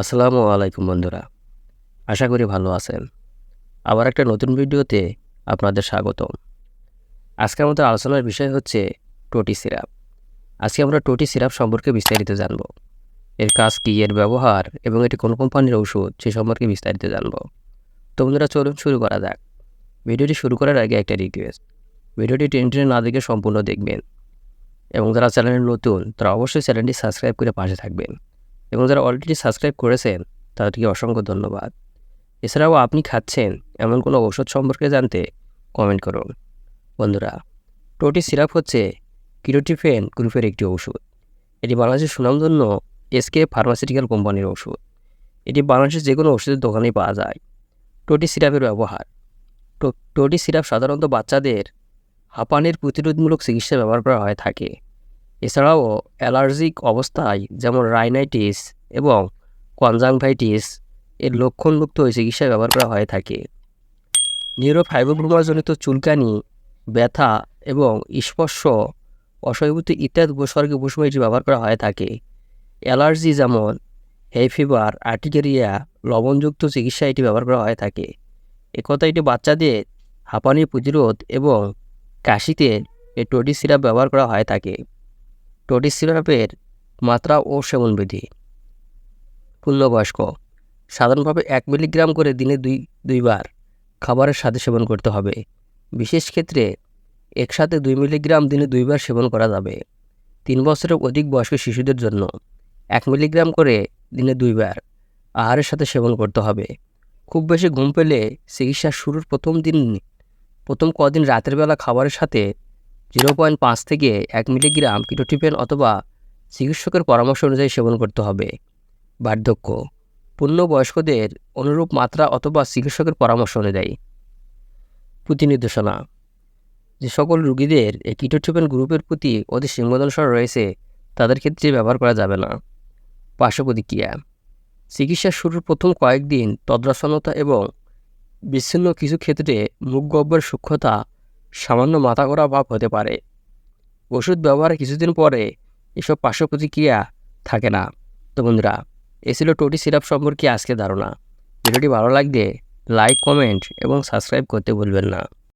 আসসালামু আলাইকুম বন্ধুরা। আশা করি ভালো আছেন। আবার একটা নতুন ভিডিওতে আপনাদের স্বাগতম। আজকের আমাদের আলোচনার বিষয় হচ্ছে টটি সিরাপ। আজকে আমরা টটি সিরাপ সম্পর্কে বিস্তারিত জানব। এর কাজ কী, এর ব্যবহার এবং এটি কোন কোম্পানির ঔষধ সে সম্পর্কে বিস্তারিত জানব। তো বন্ধুরা চলুন শুরু করা যাক। ভিডিওটি শুরু করার আগে একটা রিকোয়েস্ট, ভিডিওটি টেনে টেনে না দেখে সম্পূর্ণ দেখবেন এবং যারা চ্যানেলে নতুন তারা অবশ্যই চ্যানেলটি সাবস্ক্রাইব করে পাশে থাকবেন এবং যারা অলরেডি সাবস্ক্রাইব করেছেন তাদেরকে অসংখ্য ধন্যবাদ। এছাড়াও আপনি খাচ্ছেন এমন কোনো ঔষধ সম্পর্কে জানতে কমেন্ট করুন। বন্ধুরা, টোটি সিরাপ হচ্ছে কিরোটিফেন গ্রুপের একটি ওষুধ। এটি বাংলাদেশের সুনামধন্য এসকে ফার্মাসিউটিক্যাল কোম্পানির ওষুধ। এটি বাংলাদেশের যে কোনো ওষুধের দোকানেই পাওয়া যায়। টোটি সিরাপের ব্যবহার। টোটি সিরাপ সাধারণত বাচ্চাদের হাঁপানির প্রতিরোধমূলক চিকিৎসায় ব্যবহার করা হয়ে থাকে। এছাড়াও অ্যালার্জিক অবস্থায় যেমন রাইনাইটিস এবং কনজাংভাইটিস এর লক্ষণমুক্ত চিকিৎসায় ব্যবহার করা হয়ে থাকে। নিউরোফাইব্রোমাজনিত চুলকানি, ব্যথা এবং স্পর্শ, অসহানুভূতি ইত্যাদি উপসর্গে এটি ব্যবহার করা হয়ে থাকে। অ্যালার্জি যেমন হে ফিভার, আর্টিকেরিয়া, লবণযুক্ত চিকিৎসায় এটি ব্যবহার করা হয়ে থাকে। একথা এটি বাচ্চাদের হাঁপানি প্রতিরোধ এবং কাশিতে এই টোটি সিরাপ ব্যবহার করা হয়ে থাকে। টোটি সিরাপের মাত্রা ও সেবনবিধি। পূর্ণবয়স্ক সাধারণভাবে 1 মিলিগ্রাম করে দিনে দুইবার খাবারের সাথে সেবন করতে হবে। বিশেষ ক্ষেত্রে একসাথে 2 মিলিগ্রাম দিনে 2বার সেবন করা যাবে। 3 বছরের অধিক বয়স্ক শিশুদের জন্য 1 মিলিগ্রাম করে দিনে 2বার আহারের সাথে সেবন করতে হবে। খুব বেশি ঘুম পেলে চিকিৎসার শুরুর প্রথম কদিন রাতের বেলা খাবারের সাথে 0.5 থেকে 1 মিলিগ্রাম কিটোটিফেন অথবা চিকিৎসকের পরামর্শ অনুযায়ী সেবন করতে হবে। বার্ধক্য পূর্ণবয়স্কদের অনুরূপ মাত্রা অথবা চিকিৎসকের পরামর্শ অনুযায়ী। প্রতিনির্দেশনা: যে সকল রোগীদের এই কিটোটিফেন গ্রুপের প্রতি অতি সংবেদনশীল রয়েছে তাদের ক্ষেত্রে ব্যবহার করা যাবে না। পার্শ্ব প্রতিক্রিয়া: চিকিৎসার শুরুর প্রথম কয়েকদিন তদ্রাসনতা এবং বিচ্ছিন্ন কিছু ক্ষেত্রে মুখ গহ্বরের সূক্ষ্মতা, সামান্য মাথা ঘোরা ভাব হতে পারে। ওষুধ ব্যবহারের কিছুদিন পরে এসব পার্শ্ব প্রতিক্রিয়া থাকে না। তো বন্ধুরা, এ ছিল টোটি সিরাপ সম্পর্কে আজকের ধারণা। ভিডিওটি ভালো লাগলে লাইক, কমেন্ট এবং সাবস্ক্রাইব করতে ভুলবেন না।